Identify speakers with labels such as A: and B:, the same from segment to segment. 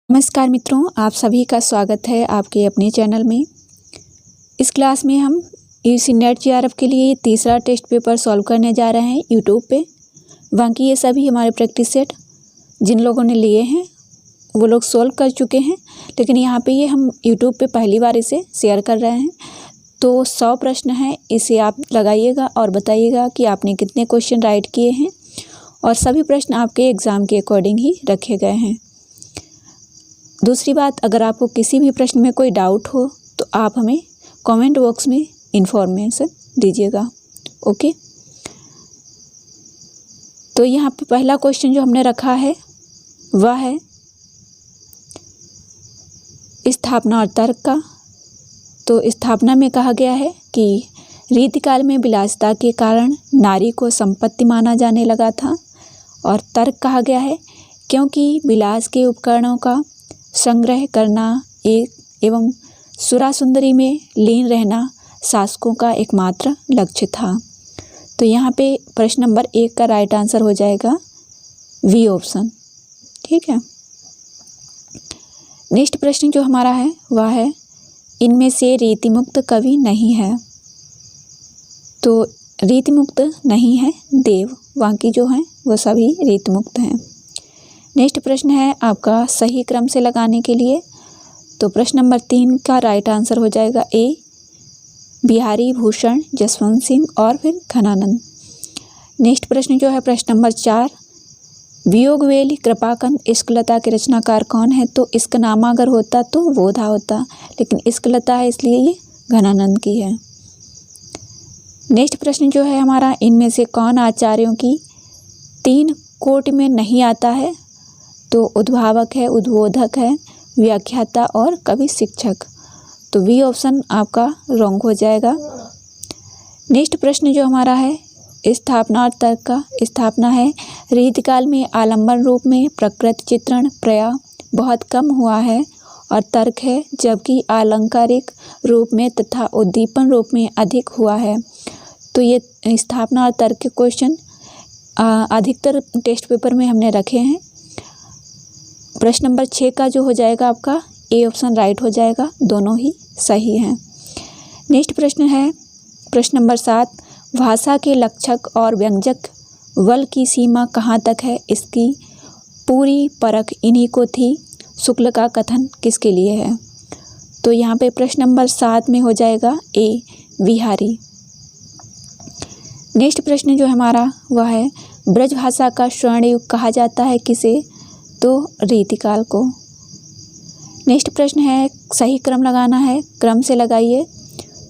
A: नमस्कार मित्रों, आप सभी का स्वागत है आपके अपने चैनल में। इस क्लास में हम यूजी नेट जेआरएफ के लिए तीसरा टेस्ट पेपर सॉल्व करने जा रहे हैं यूट्यूब पे। बाकी ये सभी हमारे प्रैक्टिस सेट जिन लोगों ने लिए हैं वो लोग सॉल्व कर चुके हैं, लेकिन यहाँ पे ये हम यूट्यूब पे पहली बार इसे शेयर कर रहे हैं। तो 100 प्रश्न हैं, इसे आप लगाइएगा और बताइएगा कि आपने कितने क्वेश्चन राइट किए हैं, और सभी प्रश्न आपके एग्ज़ाम के अकॉर्डिंग ही रखे गए हैं। दूसरी बात, अगर आपको किसी भी प्रश्न में कोई डाउट हो तो आप हमें कमेंट बॉक्स में इन्फॉर्मेशन दीजिएगा। ओके, तो यहाँ पे पहला क्वेश्चन जो हमने रखा है वह है स्थापना और तर्क का। तो स्थापना में कहा गया है कि रीतिकाल में विलासिता के कारण नारी को संपत्ति माना जाने लगा था, और तर्क कहा गया है क्योंकि विलास के उपकरणों का संग्रह करना एवं सुरा सुंदरी में लीन रहना शासकों का एकमात्र लक्ष्य था। तो यहाँ पे प्रश्न नंबर 1 का राइट आंसर हो जाएगा बी ऑप्शन। ठीक है, नेक्स्ट प्रश्न जो हमारा है वह है इनमें से रीतिमुक्त कवि नहीं है। तो रीतिमुक्त नहीं है देव, बाकी जो हैं वो सभी रीतिमुक्त हैं। नेक्स्ट प्रश्न है आपका सही क्रम से लगाने के लिए। तो प्रश्न नंबर 3 का राइट आंसर हो जाएगा ए बिहारी भूषण, जसवंत सिंह और फिर घनानंद। नेक्स्ट प्रश्न जो है प्रश्न नंबर 4 वियोगवेली कृपाकंद इश्कलता के रचनाकार कौन है। तो इसका नाम अगर होता तो बोधा होता, लेकिन इश्कलता है इसलिए ये घनानंद की है। नेक्स्ट प्रश्न जो है हमारा इनमें से कौन आचार्यों की 3 कोटि में नहीं आता है। तो उद्भावक है, उद्बोधक है, व्याख्याता और कवि शिक्षक। तो बी ऑप्शन आपका रॉन्ग हो जाएगा। नेक्स्ट प्रश्न जो हमारा है स्थापना और तर्क का। स्थापना है रीतिकाल में आलंबन रूप में प्रकृति चित्रण प्राय बहुत कम हुआ है, और तर्क है जबकि आलंकारिक रूप में तथा उद्दीपन रूप में अधिक हुआ है। तो ये स्थापना और तर्क के क्वेश्चन अधिकतर टेस्ट पेपर में हमने रखे हैं। प्रश्न नंबर 6 का जो हो जाएगा आपका ए ऑप्शन राइट हो जाएगा, दोनों ही सही हैं। नेक्स्ट प्रश्न है प्रश्न नंबर 7 भाषा के लक्षक और व्यंजक वल की सीमा कहाँ तक है, इसकी पूरी परख इन्हीं को थी, शुक्ल का कथन किसके लिए है। तो यहाँ पे प्रश्न नंबर 7 में हो जाएगा ए बिहारी। नेक्स्ट प्रश्न जो हमारा वह है ब्रज भाषा का स्वर्ण युग कहा जाता है किसे। तो रीतिकाल को। नेक्स्ट प्रश्न है सही क्रम लगाना है, क्रम से लगाइए।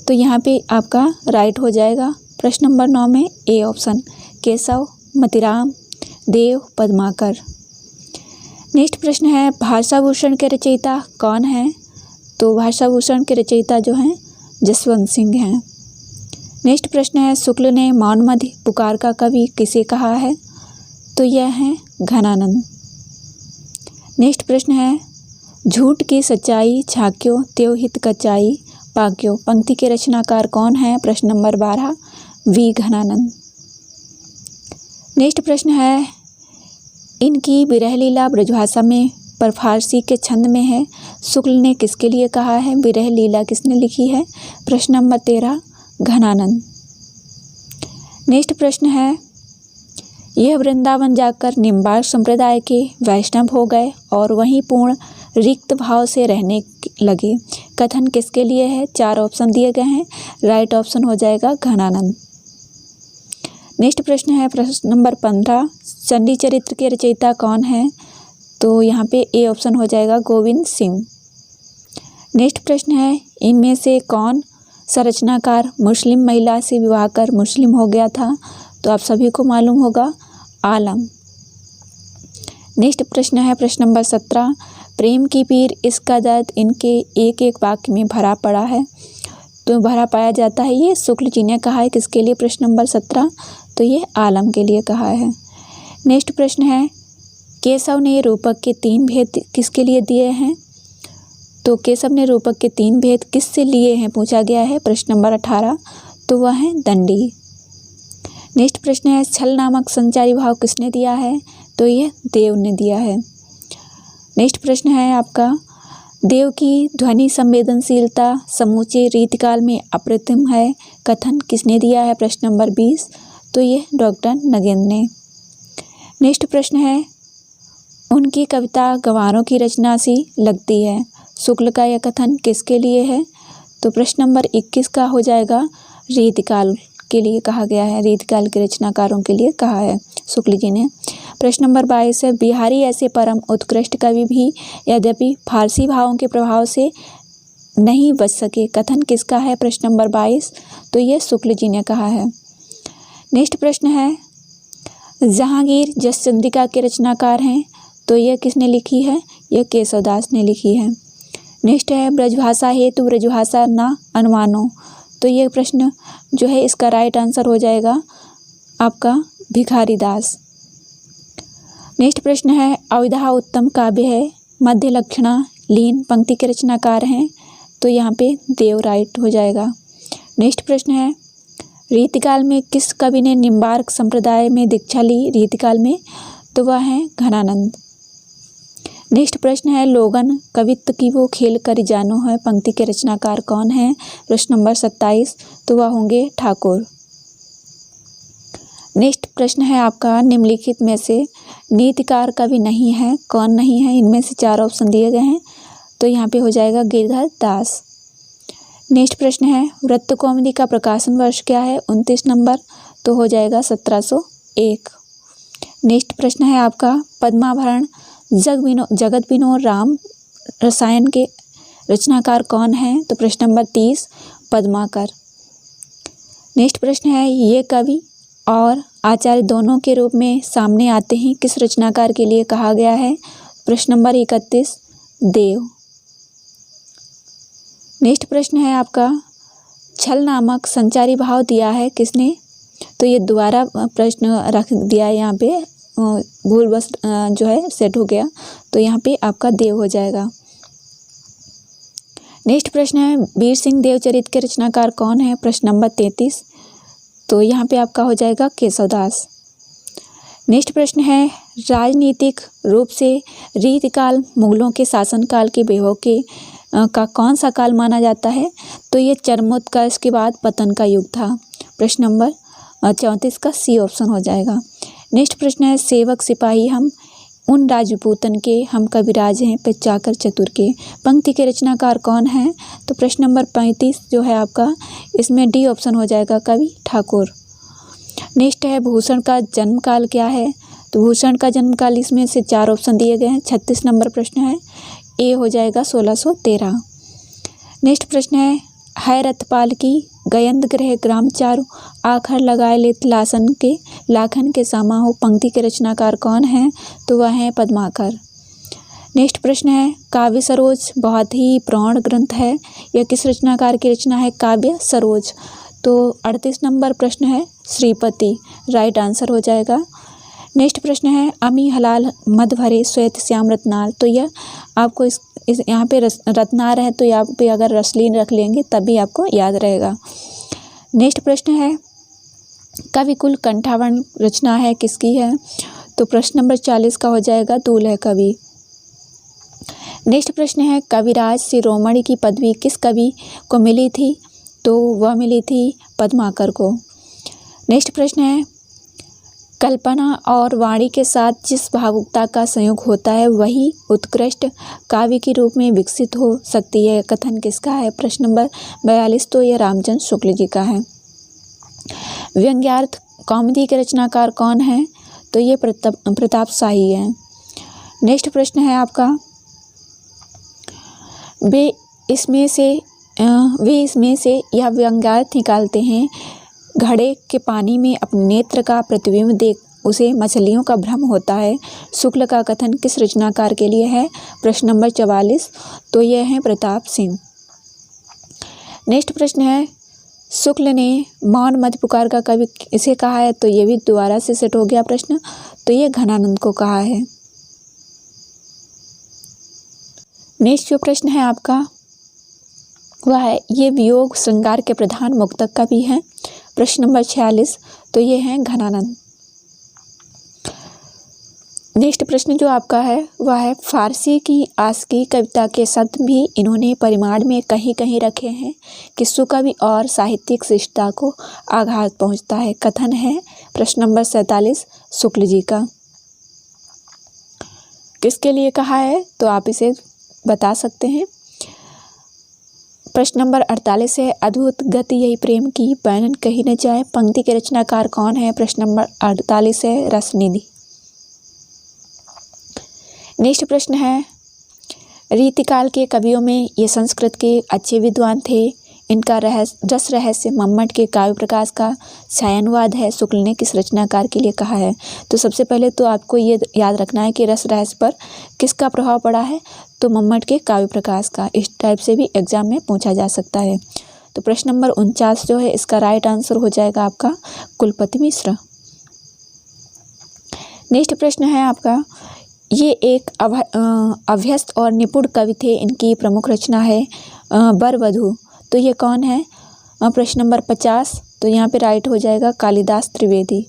A: तो यहाँ पे आपका राइट हो जाएगा प्रश्न नंबर 9 में A option Keshav, Matiram, Dev, Padmakar. Next प्रश्न है भाषाभूषण के रचयिता कौन है। तो भाषाभूषण के रचयिता जो हैं जसवंत सिंह हैं। नेक्स्ट प्रश्न है शुक्ल ने मौनमध्य पुकार का कवि किसे कहा है। तो यह है घनानंद। नेक्स्ट प्रश्न है झूठ की सच्चाई झांक्यो त्यो हित कचाई पाक्यो पंक्ति के रचनाकार कौन है। प्रश्न नंबर 12 वी घनानंद। नेक्स्ट प्रश्न है इनकी विरह लीला ब्रजभाषा में पर फारसी के छंद में है, शुक्ल ने किसके लिए कहा है। विरह लीला किसने लिखी है। प्रश्न नंबर 13 घनानंद। नेक्स्ट प्रश्न है यह वृंदावन जाकर निम्बार्क संप्रदाय के वैष्णव हो गए और वहीं पूर्ण रिक्त भाव से रहने लगे, कथन किसके लिए है। 4 ऑप्शन दिए गए हैं, राइट ऑप्शन हो जाएगा घनानंद। नेक्स्ट प्रश्न है प्रश्न नंबर 15 चंडी चरित्र के रचयिता कौन है। तो यहाँ पे ए ऑप्शन हो जाएगा गोविंद सिंह। नेक्स्ट प्रश्न है इनमें से कौन संरचनाकार मुस्लिम महिला से विवाह कर मुस्लिम हो गया था। तो आप सभी को मालूम होगा आलम। नेक्स्ट प्रश्न है प्रश्न नंबर 17 प्रेम की पीर इसका दर्द इनके एक एक वाक्य में भरा पड़ा है। तो भरा पाया जाता है, ये शुक्ल जी ने कहा है किसके लिए। प्रश्न नंबर 17 तो ये आलम के लिए कहा है। नेक्स्ट प्रश्न है केशव ने रूपक के 3 भेद किसके लिए दिए हैं। तो केशव ने रूपक के 3 भेद किससे लिए हैं पूछा गया है। प्रश्न नंबर 18 तो वह है दंडी। नेक्स्ट प्रश्न है छल नामक संचारी भाव किसने दिया है। तो यह देव ने दिया है। नेक्स्ट प्रश्न है आपका, देव की ध्वनि संवेदनशीलता समूचे रीतिकाल में अप्रतिम है, कथन किसने दिया है? प्रश्न नंबर 20, तो ये डॉक्टर नगेंद्र ने। नेक्स्ट प्रश्न है, उनकी कविता गंवारों की रचना सी लगती है, शुक्ल का यह कथन किसके लिए है? तो प्रश्न नंबर 21 का हो जाएगा, रीतिकाल के लिए कहा गया है, रीतिकाल के रचनाकारों के लिए कहा है शुक्ल जी ने। प्रश्न नंबर 22 है, बिहारी ऐसे परम उत्कृष्ट कवि भी यद्यपि फारसी भावों के प्रभाव से नहीं बच सके, कथन किसका है? प्रश्न नंबर 22, तो ये शुक्ल जी ने कहा है। नेक्स्ट प्रश्न है, जहांगीर जस चंद्रिका के रचनाकार हैं, तो यह किसने लिखी है? यह केशवदास ने लिखी है। नेक्स्ट है, ब्रजभाषा हेतु ब्रजभाषा ना अनुमानो, तो ये प्रश्न जो है इसका राइट आंसर हो जाएगा आपका भिखारी दास। नेक्स्ट प्रश्न है, अविधा उत्तम काव्य है, मध्य लक्षणा लीन पंक्ति के रचनाकार हैं, तो यहाँ पे देव राइट हो जाएगा। नेक्स्ट प्रश्न है, रीतिकाल में किस कवि ने निम्बार्क संप्रदाय में दीक्षा ली रीतिकाल में? तो वह है घनानंद। नेक्स्ट प्रश्न है, लोगन कवित्व की वो खेल कर जानो है पंक्ति के रचनाकार कौन है? प्रश्न नंबर 27, तो वह होंगे ठाकुर। नेक्स्ट प्रश्न है आपका, निम्नलिखित में से नीतिकार कवि नहीं है, कौन नहीं है? इनमें से 4 ऑप्शन दिए गए हैं, तो यहाँ पे हो जाएगा गिरधर दास। नेक्स्ट प्रश्न है, वृत्तकौमुदी का प्रकाशन वर्ष क्या है? 29 नंबर, तो हो जाएगा 1701। नेक्स्ट प्रश्न है आपका, पद्माभरण जगत विनोद राम रसायन के रचनाकार कौन है? तो प्रश्न नंबर 30, पद्माकर। नेक्स्ट प्रश्न है, ये कवि और आचार्य दोनों के रूप में सामने आते हैं, किस रचनाकार के लिए कहा गया है? प्रश्न नंबर 31, देव। नेक्स्ट प्रश्न है आपका, छल नामक संचारी भाव दिया है किसने? तो ये दोबारा प्रश्न रख दिया है यहाँ पे, भूल बस जो है सेट हो गया, तो यहाँ पे आपका देव हो जाएगा। नेक्स्ट प्रश्न है, वीर सिंह देवचरित के रचनाकार कौन है? प्रश्न नंबर 33, तो यहाँ पे आपका हो जाएगा केशवदास। नेक्स्ट प्रश्न है, राजनीतिक रूप से रीतिकाल मुगलों के शासनकाल के बेहों के का कौन सा काल माना जाता है? तो ये चरमोत्कर्ष के बाद पतन का युग था। प्रश्न नंबर 34 का सी ऑप्शन हो जाएगा। नेक्स्ट प्रश्न है, सेवक सिपाही हम उन राजपूतन के, हम कविराज हैं चाकर चतुर के, पंक्ति के रचनाकार कौन है? तो प्रश्न नंबर 35 जो है आपका, इसमें डी ऑप्शन हो जाएगा, कवि ठाकुर। नेक्स्ट है, भूषण का जन्म काल क्या है? तो भूषण का जन्म काल, इसमें से 4 ऑप्शन दिए गए हैं। 36 नंबर प्रश्न है, ए हो जाएगा 1613। नेक्स्ट प्रश्न है रथपाल की गयंद ग्रह ग्राम चारु आखर लगाए लेत लाखन के सामा हो, पंक्ति के रचनाकार कौन है? तो वह है पद्माकर। नेक्स्ट प्रश्न है, काव्य सरोज बहुत ही प्रौढ़ ग्रंथ है, यह किस रचनाकार की रचना है? काव्य सरोज। तो 38 नंबर प्रश्न है, श्रीपति, राइट आंसर हो जाएगा। नेक्स्ट प्रश्न है, अमी हलाल मद भरे श्वेत श्याम रत्नाल, तो यह आपको इस यहाँ पे रत्नार है, तो यहाँ पे अगर रसलीन रख लेंगे तभी आपको याद रहेगा। नेक्स्ट प्रश्न है, कविकुल कंठावरण रचना है किसकी है? तो प्रश्न नंबर 40 का हो जाएगा, दूल्हे कवि। नेक्स्ट प्रश्न है, कविराज शिरोमणि की पदवी किस कवि को मिली थी? तो वह मिली थी पद्माकर को। नेक्स्ट प्रश्न है, कल्पना और वाणी के साथ जिस भावुकता का संयोग होता है वही उत्कृष्ट काव्य के रूप में विकसित हो सकती है, कथन किसका है? प्रश्न नंबर 42, तो यह रामचंद्र शुक्ल जी का है। व्यंग्यार्थ कॉमेडी के रचनाकार कौन है? तो ये प्रताप शाही है। नेक्स्ट प्रश्न है आपका, वे इसमें से यह व्यंग्यार्थ निकालते हैं, घड़े के पानी में अपने नेत्र का प्रतिबिंब देख उसे मछलियों का भ्रम होता है, शुक्ल का कथन किस रचनाकार के लिए है? प्रश्न नंबर 44, तो यह है प्रताप सिंह। नेक्स्ट प्रश्न है, शुक्ल ने मौन मत पुकार का कवि इसे कहा है? तो ये भी दोबारा से सेट हो गया प्रश्न, तो ये घनानंद को कहा है। नेक्स्ट जो प्रश्न है आपका वह है, ये वियोग श्रृंगार के प्रधान मुक्तक कवि हैं? प्रश्न नंबर 46, तो ये हैं घनानंद। नेक्स्ट प्रश्न जो आपका है वह है फारसी की आस्की कविता के शब्द भी इन्होंने परिमाण में कहीं कहीं रखे हैं कि सुकवि और साहित्यिक शिष्टता को आघात पहुंचता है। कथन है प्रश्न नंबर 47 शुक्ल जी का। किसके लिए कहा है तो आप इसे बता सकते हैं। प्रश्न नंबर 48 है अद्भुत गति यही प्रेम की वर्णन कही न जाए, पंक्ति के रचनाकार कौन है। प्रश्न नंबर 48 है रसनिधि। नेक्स्ट प्रश्न है रीतिकाल के कवियों में ये संस्कृत के अच्छे विद्वान थे, इनका रस रहस्य मम्मट के काव्य प्रकाश का छायानुवाद है, शुक्ल ने किस रचनाकार के लिए कहा है। तो सबसे पहले तो आपको ये याद रखना है कि रस रहस्य पर किसका प्रभाव पड़ा है, तो मम्मट के काव्य प्रकाश का। इस टाइप से भी एग्जाम में पूछा जा सकता है। तो प्रश्न नंबर 49 जो है इसका राइट आंसर हो जाएगा आपका कुलपति मिश्र। नेक्स्ट प्रश्न है आपका ये एक अभ्यस्त और निपुण कवि थे, इनकी प्रमुख रचना है बरवधु। तो ये कौन है। प्रश्न नंबर 50 तो यहाँ पे राइट हो जाएगा कालिदास त्रिवेदी।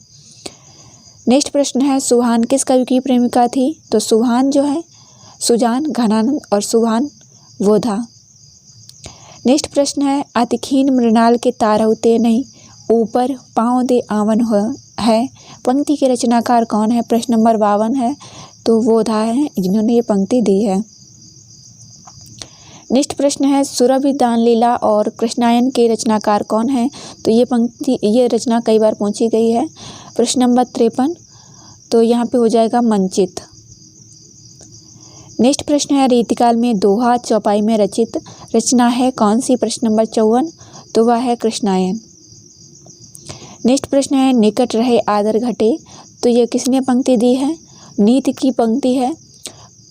A: नेक्स्ट प्रश्न है सुभान किस कवि की प्रेमिका थी। तो सुभान जो है सुजान घनानंद और सुभान वोधा। नेक्स्ट प्रश्न है अतिखीन मृणाल के तारहुते नहीं, ऊपर पाँव दे आवन है, पंक्ति के रचनाकार कौन है। प्रश्न नंबर 52 है तो वोधा है जिन्होंने ये पंक्ति दी है। नेक्स्ट प्रश्न है सुरभि दान लीला और कृष्णायन के रचनाकार कौन है। तो ये रचना कई बार पूछी गई है। प्रश्न नंबर 53 तो यहाँ पे हो जाएगा मंचित। नेक्स्ट प्रश्न है रीतिकाल में दोहा चौपाई में रचित रचना है कौन सी। प्रश्न नंबर 54 तो वह है कृष्णायन। नेक्स्ट प्रश्न है निकट रहे आदर घटे, तो ये किसने पंक्ति दी है। नीति की पंक्ति है।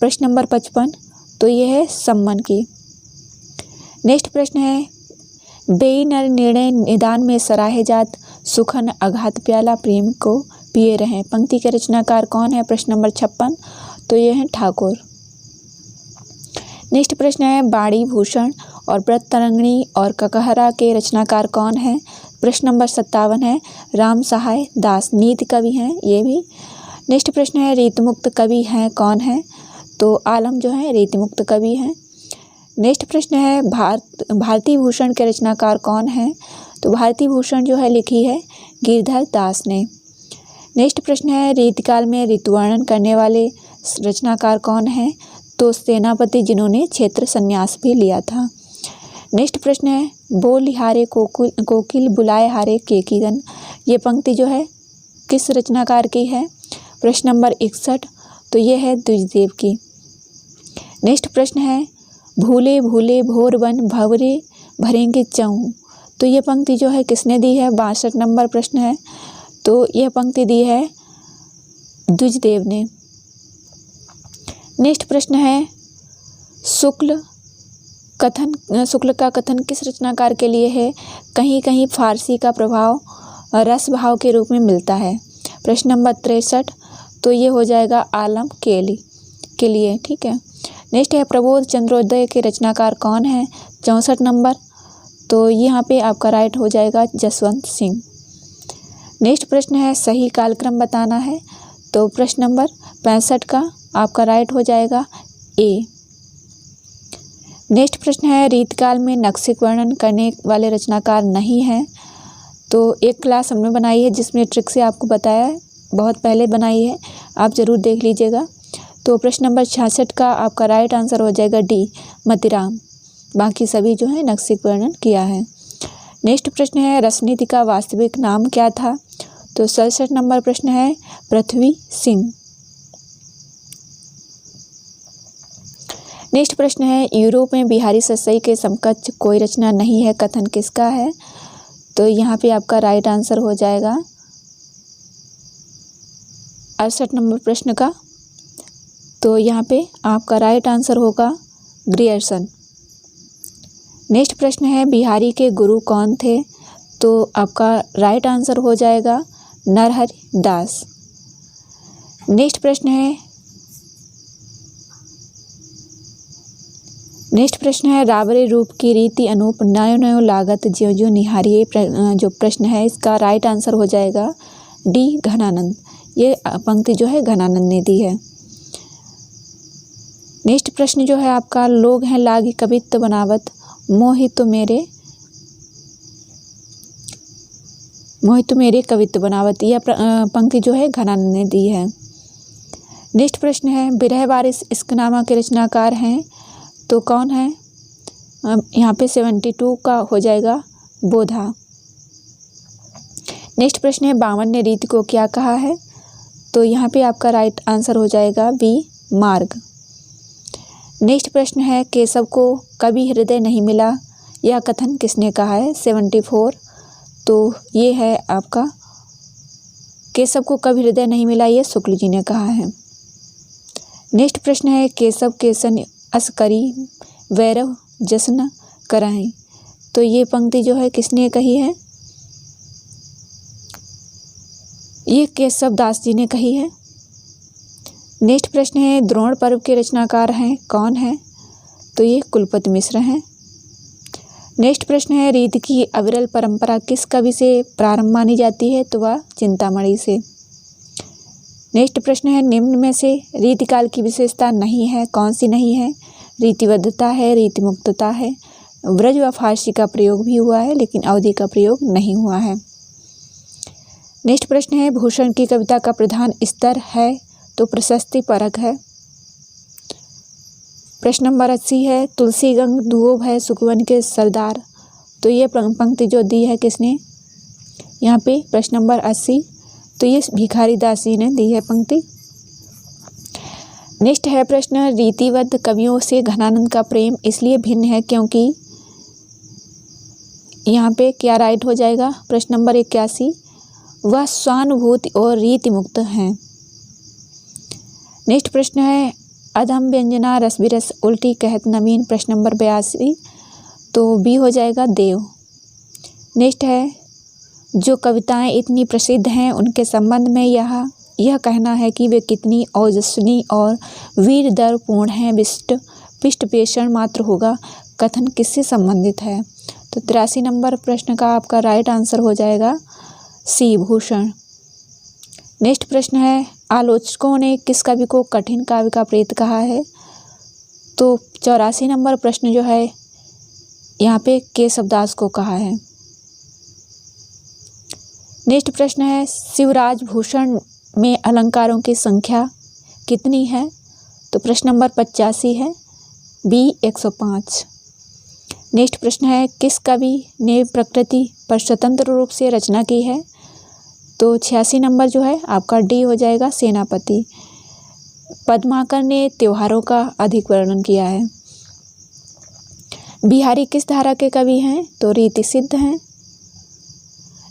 A: प्रश्न नंबर 55 तो ये है सम्मन की। नेक्स्ट प्रश्न है बेई नर निर्णय निदान में सराहे जात, सुखन अघात प्याला प्रेम को पिए रहे, पंक्ति के रचनाकार कौन है। प्रश्न नंबर 56 तो ये है ठाकुर। नेक्स्ट प्रश्न है बाड़ी भूषण और व्रत तरंगिणी और ककहरा के रचनाकार कौन है। प्रश्न नंबर 57 है राम सहाय दास, नीति कवि हैं ये भी। नेक्स्ट प्रश्न है रीतिमुक्त कवि हैं कौन है। तो आलम जो है रीतिमुक्त कवि हैं। नेक्स्ट प्रश्न है भारती भूषण के रचनाकार कौन है। तो भारती भूषण जो है लिखी है गिरधर दास ने। नेक्स्ट प्रश्न है रीतिकाल में ऋतुवर्णन करने वाले रचनाकार कौन है। तो सेनापति जिन्होंने क्षेत्र संन्यास भी लिया था। नेक्स्ट प्रश्न है बोल हारे कोकिल बुलाए हारे केकीगन, ये पंक्ति जो है किस रचनाकार की है। प्रश्न नंबर 61 तो ये है द्विजदेव की। नेक्स्ट प्रश्न है भूले भूले भोर वन भवरे भरेंगे चहु, तो ये पंक्ति जो है किसने दी है। 62 नंबर प्रश्न है तो यह पंक्ति दी है द्विजदेव ने। नेक्स्ट प्रश्न है शुक्ल का कथन किस रचनाकार के लिए है। कहीं कहीं फारसी का प्रभाव रस भाव के रूप में मिलता है। प्रश्न नंबर 63 तो ये हो जाएगा आलम के लिए। ठीक है। नेक्स्ट है प्रबोध चंद्रोदय के रचनाकार कौन है। 64 नंबर तो यहाँ पे आपका राइट हो जाएगा जसवंत सिंह। नेक्स्ट प्रश्न है सही कालक्रम बताना है। तो प्रश्न नंबर 65 का आपका राइट हो जाएगा ए। नेक्स्ट प्रश्न है रीतकाल में नक्शिक वर्णन करने वाले रचनाकार नहीं हैं। तो एक क्लास हमने बनाई है जिसमें ट्रिक से आपको बताया है, बहुत पहले बनाई है, आप ज़रूर देख लीजिएगा। तो प्रश्न नंबर 66 का आपका राइट आंसर हो जाएगा डी मतिराम, बाकी सभी जो है नक्शिक वर्णन किया है। नेक्स्ट प्रश्न है रसनीति का वास्तविक नाम क्या था। तो 67 नंबर प्रश्न है पृथ्वी सिंह। नेक्स्ट प्रश्न है यूरोप में बिहारी सस्सई के समकक्ष कोई रचना नहीं है, कथन किसका है। तो यहाँ पे आपका राइट आंसर हो जाएगा 68 नंबर प्रश्न का। तो यहाँ पे आपका राइट आंसर होगा ग्रियर्सन। नेक्स्ट प्रश्न है बिहारी के गुरु कौन थे। तो आपका राइट आंसर हो जाएगा नरहरि दास। नेक्स्ट प्रश्न है रावरे रूप की रीति अनूप नयो नयो लागत ज्यो ज्यो निहारिये, जो प्रश्न है इसका राइट आंसर हो जाएगा डी घनानंद। ये पंक्ति जो है घनानंद ने दी है। नेक्स्ट प्रश्न जो है आपका, लोग हैं लागी कवित्व बनावत, मोहित मेरे कवित्व बनावत, यह पंक्ति जो है घनानंद ने दी है। नेक्स्ट प्रश्न है, बिरह बारिश इश्कनामा के रचनाकार हैं तो कौन है? यहाँ पे 72 का हो जाएगा बोधा। नेक्स्ट प्रश्न है, बावन ने रीति को क्या कहा है? तो यहाँ पे आपका राइट आंसर हो जाएगा बी, मार्ग। नेक्स्ट प्रश्न है, केशव को कभी हृदय नहीं मिला, यह कथन किसने कहा है? 74। तो ये है आपका, केशव को कभी हृदय नहीं मिला, ये शुक्ल जी ने कहा है। नेक्स्ट प्रश्न है, केशव केसन अस करी वैरव जसन कराएं, तो ये पंक्ति जो है किसने कही है? ये केशव दास जी ने कही है। नेक्स्ट प्रश्न है, द्रोण पर्व के रचनाकार हैं कौन है? तो ये कुलपति मिश्र हैं। नेक्स्ट प्रश्न है, रीति की अविरल परंपरा किस कवि से प्रारंभ मानी जाती है? तो वह चिंतामणि से। नेक्स्ट प्रश्न है, निम्न में से रीतिकाल की विशेषता नहीं है, कौन सी नहीं है? रीतिबद्धता है, रीतिमुक्तता है, ब्रज व फारसी का प्रयोग भी हुआ है लेकिन अवधि का प्रयोग नहीं हुआ है। नेक्स्ट प्रश्न है, भूषण की कविता का प्रधान स्तर है? तो प्रशस्ति परक है। प्रश्न नंबर 80 है, तुलसी गंग दुओ है सुखवन के सरदार, तो ये पंक्ति जो दी है किसने? यहाँ पे प्रश्न नंबर 80, तो ये भिखारी दास जी ने दी है पंक्ति। नेक्स्ट है प्रश्न, रीतिबद्ध कवियों से घनानंद का प्रेम इसलिए भिन्न है क्योंकि, यहाँ पे क्या राइट हो जाएगा? प्रश्न नंबर 81, वह स्वानुभूति और रीति मुक्त हैं। नेक्स्ट प्रश्न है, अधम व्यंजना रस बिरस उल्टी कहत नवीन, प्रश्न नंबर 82, तो बी हो जाएगा देव। नेक्स्ट है, जो कविताएं इतनी प्रसिद्ध हैं उनके संबंध में यह कहना है कि वे कितनी ओजस्वी और वीरदर्पूर्ण हैं, पिष्ट पेषण मात्र होगा, कथन किससे संबंधित है? तो 83 नंबर प्रश्न का आपका राइट आंसर हो जाएगा सी, भूषण। नेक्स्ट प्रश्न है, आलोचकों ने किस कवि को कठिन काव्य का प्रेत कहा है? तो 84 नंबर प्रश्न जो है यहाँ पे केशवदास को कहा है। नेक्स्ट प्रश्न है, शिवराज भूषण में अलंकारों की संख्या कितनी है? तो प्रश्न नंबर 85 है, बी 105। नेक्स्ट प्रश्न है, किस कवि ने प्रकृति पर स्वतंत्र रूप से रचना की है? तो 86 नंबर जो है आपका डी हो जाएगा, सेनापति। पद्माकर ने त्योहारों का अधिक वर्णन किया है। बिहारी किस धारा के कवि हैं? तो रीति सिद्ध हैं।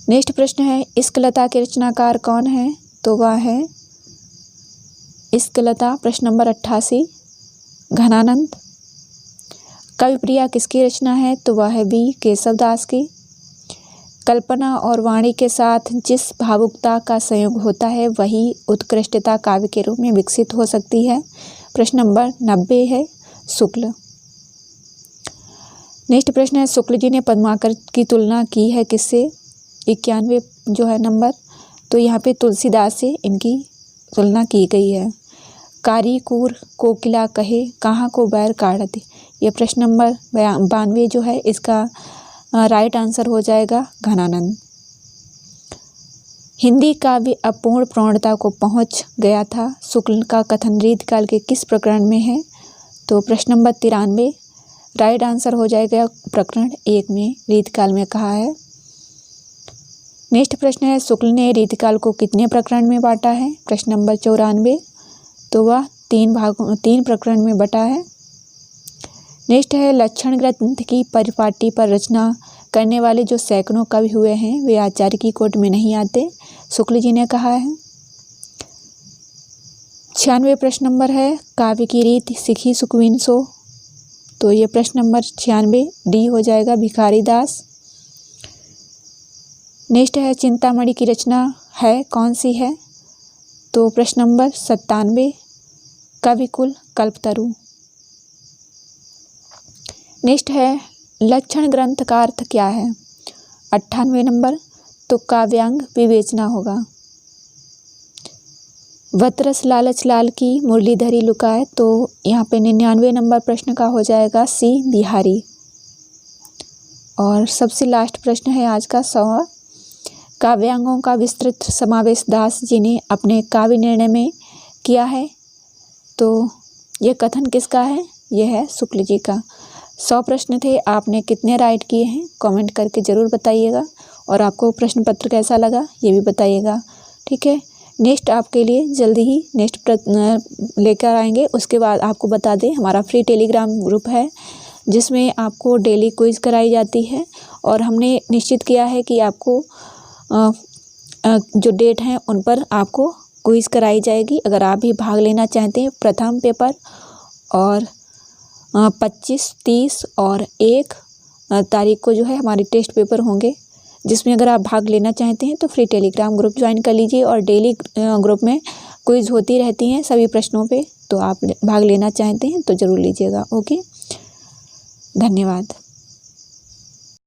A: नेक्स्ट प्रश्न है, इश्कलता के रचनाकार कौन है? तो वह है इश्कलता। प्रश्न नंबर 88, घनानंद। कविप्रिया किसकी रचना है? तो वह है बी, केशवदास की। कल्पना और वाणी के साथ जिस भावुकता का संयोग होता है वही उत्कृष्टता काव्य के रूप में विकसित हो सकती है। प्रश्न नंबर 90 है, शुक्ल। नेक्स्ट प्रश्न है, शुक्ल जी ने पद्माकर की तुलना की है किससे? 91 जो है नंबर, तो यहाँ पे तुलसीदास से इनकी तुलना की गई है। कारीकूर कोकिला कहे कहाँ को बैर काढ़त, ये प्रश्न नंबर 92 जो है इसका राइट आंसर हो जाएगा घनानंद। हिंदी काव्य अपूर्ण प्रौढ़ता को पहुंच गया था, शुक्ल का कथन रीतिकाल के किस प्रकरण में है? तो प्रश्न नंबर 93 राइट आंसर हो जाएगा प्रकरण 1 में रीतिकाल में कहा है। नेक्स्ट प्रश्न है, शुक्ल ने रीतिकाल को कितने प्रकरण में बांटा है? प्रश्न नंबर 94, तो वह 3 प्रकरण में बटा है। नेक्स्ट है, लक्षण ग्रंथ की परिपाटी पर रचना करने वाले जो सैकड़ों कवि हुए हैं वे आचार्य की कोट में नहीं आते, शुक्ल जी ने कहा है। 96 प्रश्न नंबर है, काव्य की रीत सिखी सुखविन सो, तो ये प्रश्न नंबर 96 डी हो जाएगा, भिखारी दास। नेक्स्ट है, चिंतामणि की रचना है कौन सी है? तो प्रश्न नंबर 97 कविकुल कल्पतरु। नेक्स्ट है, लक्षण ग्रंथ का अर्थ क्या है? 98 नंबर, तो काव्यांग विवेचना होगा। वतरस लालच लाल की मुरलीधरी लुकाए, तो यहाँ पे 99 नंबर प्रश्न का हो जाएगा सी बिहारी। और सबसे लास्ट प्रश्न है आज का 100वां। काव्यांगों का विस्तृत समावेश दास जी ने अपने काव्य निर्णय में किया है, तो यह कथन किसका है? यह है शुक्ल जी का। 100 प्रश्न थे, आपने कितने राइट किए हैं कमेंट करके ज़रूर बताइएगा, और आपको प्रश्न पत्र कैसा लगा ये भी बताइएगा। ठीक है, नेक्स्ट आपके लिए जल्दी ही नेक्स्ट प्रश्न लेकर आएंगे। उसके बाद आपको बता दें, हमारा फ्री टेलीग्राम ग्रुप है जिसमें आपको डेली क्विज़ कराई जाती है, और हमने निश्चित किया है कि आपको जो डेट हैं उन पर आपको क्विज़ कराई जाएगी। अगर आप भी भाग लेना चाहते हैं, प्रथम पेपर और 25, 30 और 1 तारीख को जो है हमारे टेस्ट पेपर होंगे, जिसमें अगर आप भाग लेना चाहते हैं तो फ्री टेलीग्राम ग्रुप ज्वाइन कर लीजिए। और डेली ग्रुप में क्विज़ होती रहती हैं सभी प्रश्नों पे, तो आप भाग लेना चाहते हैं तो ज़रूर लीजिएगा। ओके, धन्यवाद।